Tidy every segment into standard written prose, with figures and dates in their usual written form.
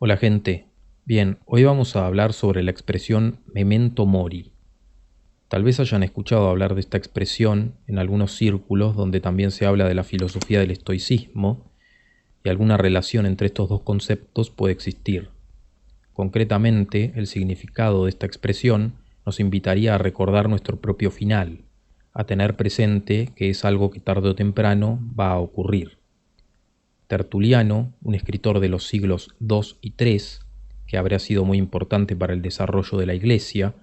Hola gente, bien, hoy vamos a hablar sobre la expresión memento mori. Tal vez hayan escuchado hablar de esta expresión en algunos círculos donde también se habla de la filosofía del estoicismo y alguna relación entre estos dos conceptos puede existir. Concretamente, el significado de esta expresión nos invitaría a recordar nuestro propio final, a tener presente que es algo que tarde o temprano va a ocurrir. Tertuliano, un escritor de los siglos II y III, que habría sido muy importante para el desarrollo de la Iglesia,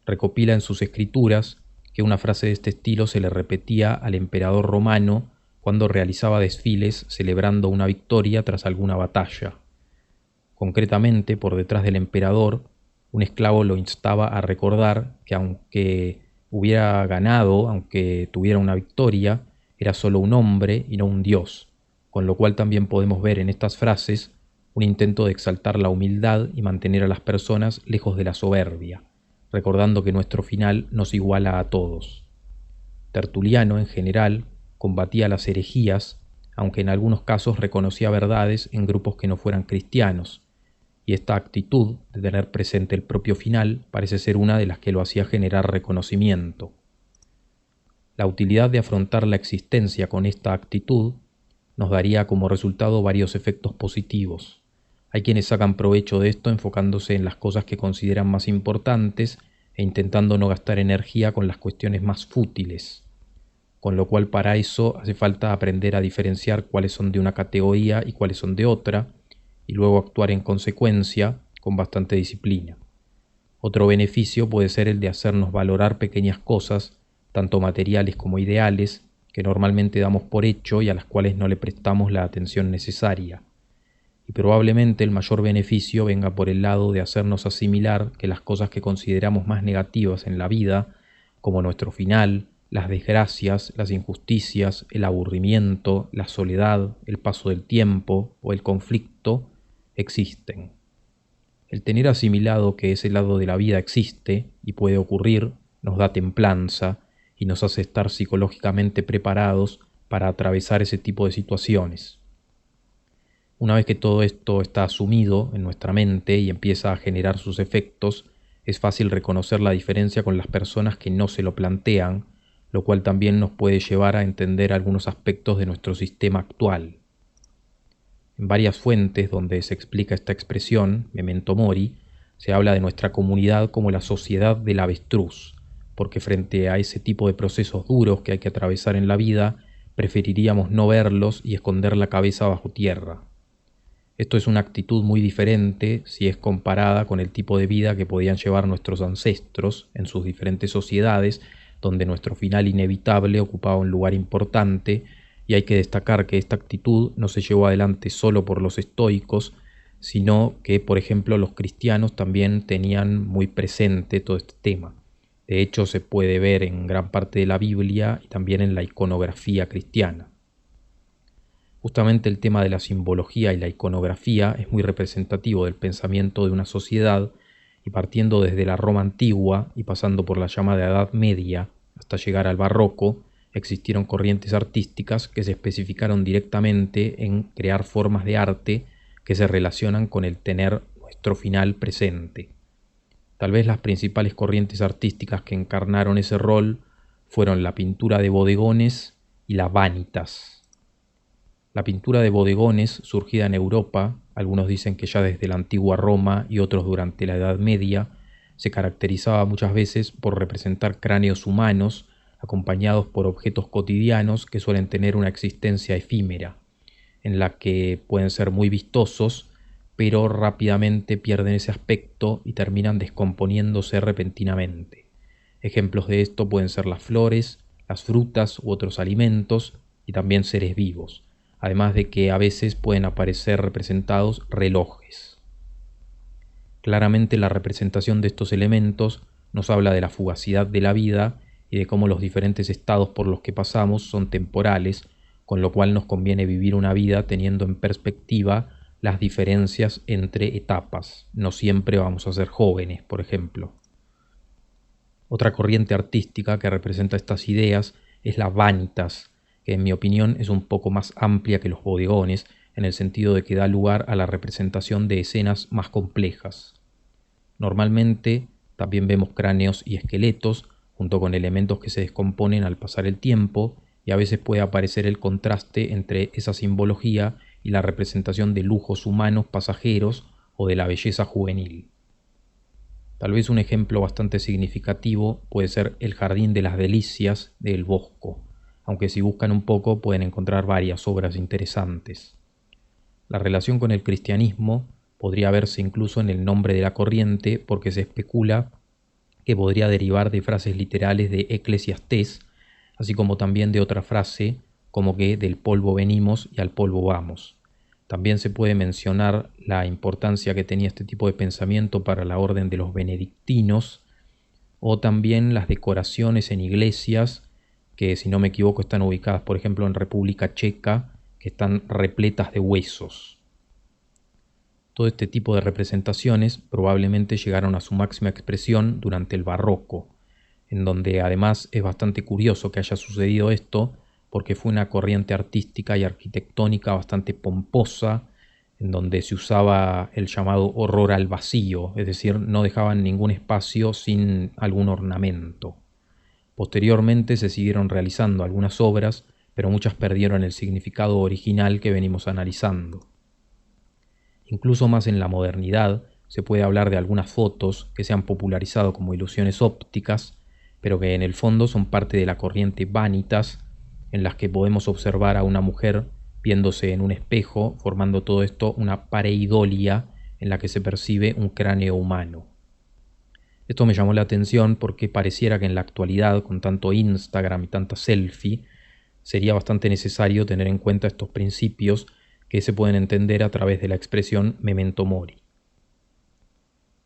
recopila en sus escrituras que una frase de este estilo se le repetía al emperador romano cuando realizaba desfiles celebrando una victoria tras alguna batalla. Concretamente, por detrás del emperador, un esclavo lo instaba a recordar que aunque hubiera ganado, aunque tuviera una victoria, era solo un hombre y no un dios, con lo cual también podemos ver en estas frases un intento de exaltar la humildad y mantener a las personas lejos de la soberbia, recordando que nuestro final nos iguala a todos. Tertuliano, en general, combatía las herejías, aunque en algunos casos reconocía verdades en grupos que no fueran cristianos, y esta actitud de tener presente el propio final parece ser una de las que lo hacía generar reconocimiento. La utilidad de afrontar la existencia con esta actitud nos daría como resultado varios efectos positivos. Hay quienes sacan provecho de esto enfocándose en las cosas que consideran más importantes e intentando no gastar energía con las cuestiones más fútiles, con lo cual para eso hace falta aprender a diferenciar cuáles son de una categoría y cuáles son de otra, y luego actuar en consecuencia con bastante disciplina. Otro beneficio puede ser el de hacernos valorar pequeñas cosas, tanto materiales como ideales, que normalmente damos por hecho y a las cuales no le prestamos la atención necesaria. Y probablemente el mayor beneficio venga por el lado de hacernos asimilar que las cosas que consideramos más negativas en la vida, como nuestro final, las desgracias, las injusticias, el aburrimiento, la soledad, el paso del tiempo o el conflicto, existen. El tener asimilado que ese lado de la vida existe y puede ocurrir nos da templanza y nos hace estar psicológicamente preparados para atravesar ese tipo de situaciones. Una vez que todo esto está asumido en nuestra mente y empieza a generar sus efectos, es fácil reconocer la diferencia con las personas que no se lo plantean, lo cual también nos puede llevar a entender algunos aspectos de nuestro sistema actual. En varias fuentes donde se explica esta expresión, memento mori, se habla de nuestra comunidad como la sociedad del avestruz, porque frente a ese tipo de procesos duros que hay que atravesar en la vida, preferiríamos no verlos y esconder la cabeza bajo tierra. Esto es una actitud muy diferente si es comparada con el tipo de vida que podían llevar nuestros ancestros en sus diferentes sociedades, donde nuestro final inevitable ocupaba un lugar importante, y hay que destacar que esta actitud no se llevó adelante solo por los estoicos, sino que, por ejemplo, los cristianos también tenían muy presente todo este tema. De hecho, se puede ver en gran parte de la Biblia y también en la iconografía cristiana. Justamente el tema de la simbología y la iconografía es muy representativo del pensamiento de una sociedad, y partiendo desde la Roma antigua y pasando por la llamada Edad Media hasta llegar al Barroco, existieron corrientes artísticas que se especificaron directamente en crear formas de arte que se relacionan con el tener nuestro final presente. Tal vez las principales corrientes artísticas que encarnaron ese rol fueron la pintura de bodegones y la vanitas. La pintura de bodegones, surgida en Europa, algunos dicen que ya desde la antigua Roma y otros durante la Edad Media, se caracterizaba muchas veces por representar cráneos humanos acompañados por objetos cotidianos que suelen tener una existencia efímera, en la que pueden ser muy vistosos, pero rápidamente pierden ese aspecto y terminan descomponiéndose repentinamente. Ejemplos de esto pueden ser las flores, las frutas u otros alimentos y también seres vivos, además de que a veces pueden aparecer representados relojes. Claramente la representación de estos elementos nos habla de la fugacidad de la vida y de cómo los diferentes estados por los que pasamos son temporales, con lo cual nos conviene vivir una vida teniendo en perspectiva las diferencias entre etapas. No siempre vamos a ser jóvenes, por ejemplo. Otra corriente artística que representa estas ideas es la vanitas, que en mi opinión es un poco más amplia que los bodegones, en el sentido de que da lugar a la representación de escenas más complejas. Normalmente también vemos cráneos y esqueletos, junto con elementos que se descomponen al pasar el tiempo, y a veces puede aparecer el contraste entre esa simbología y la representación de lujos humanos pasajeros o de la belleza juvenil. Tal vez un ejemplo bastante significativo puede ser el Jardín de las Delicias de El Bosco, aunque si buscan un poco pueden encontrar varias obras interesantes. La relación con el cristianismo podría verse incluso en el nombre de la corriente, porque se especula que podría derivar de frases literales de Eclesiastés, así como también de otra frase como que del polvo venimos y al polvo vamos. También se puede mencionar la importancia que tenía este tipo de pensamiento para la orden de los benedictinos, o también las decoraciones en iglesias que, si no me equivoco, están ubicadas, por ejemplo, en República Checa, que están repletas de huesos. Todo este tipo de representaciones probablemente llegaron a su máxima expresión durante el Barroco, en donde además es bastante curioso que haya sucedido esto, porque fue una corriente artística y arquitectónica bastante pomposa, en donde se usaba el llamado horror al vacío, es decir, no dejaban ningún espacio sin algún ornamento. Posteriormente se siguieron realizando algunas obras, pero muchas perdieron el significado original que venimos analizando. Incluso más en la modernidad se puede hablar de algunas fotos que se han popularizado como ilusiones ópticas, pero que en el fondo son parte de la corriente Vanitas, en las que podemos observar a una mujer viéndose en un espejo, formando todo esto una pareidolia en la que se percibe un cráneo humano. Esto me llamó la atención porque pareciera que en la actualidad, con tanto Instagram y tanta selfie, sería bastante necesario tener en cuenta estos principios que se pueden entender a través de la expresión memento mori.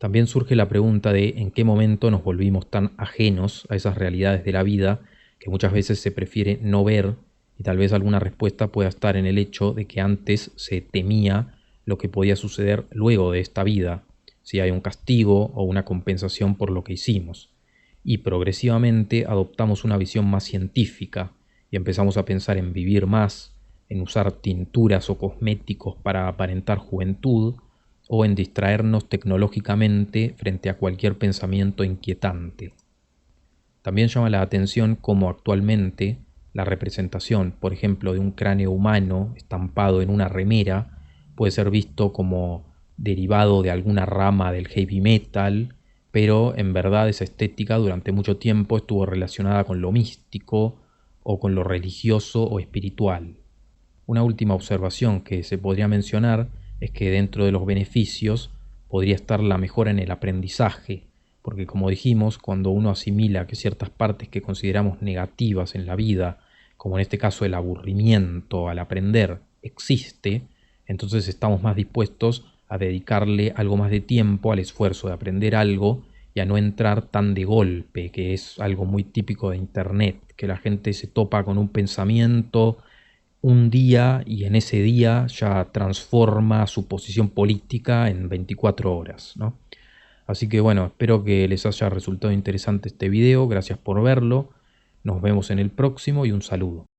También surge la pregunta de en qué momento nos volvimos tan ajenos a esas realidades de la vida que muchas veces se prefiere no ver, y tal vez alguna respuesta pueda estar en el hecho de que antes se temía lo que podía suceder luego de esta vida, si hay un castigo o una compensación por lo que hicimos, y progresivamente adoptamos una visión más científica y empezamos a pensar en vivir más, en usar tinturas o cosméticos para aparentar juventud, o en distraernos tecnológicamente frente a cualquier pensamiento inquietante. También llama la atención cómo actualmente la representación, por ejemplo, de un cráneo humano estampado en una remera puede ser visto como derivado de alguna rama del heavy metal, pero en verdad esa estética durante mucho tiempo estuvo relacionada con lo místico o con lo religioso o espiritual. Una última observación que se podría mencionar es que dentro de los beneficios podría estar la mejora en el aprendizaje, porque como dijimos, cuando uno asimila que ciertas partes que consideramos negativas en la vida, como en este caso el aburrimiento al aprender, existe, entonces estamos más dispuestos a dedicarle algo más de tiempo al esfuerzo de aprender algo y a no entrar tan de golpe, que es algo muy típico de Internet, que la gente se topa con un pensamiento un día y en ese día ya transforma su posición política en 24 horas, ¿no? Así que bueno, espero que les haya resultado interesante este video, gracias por verlo, nos vemos en el próximo y un saludo.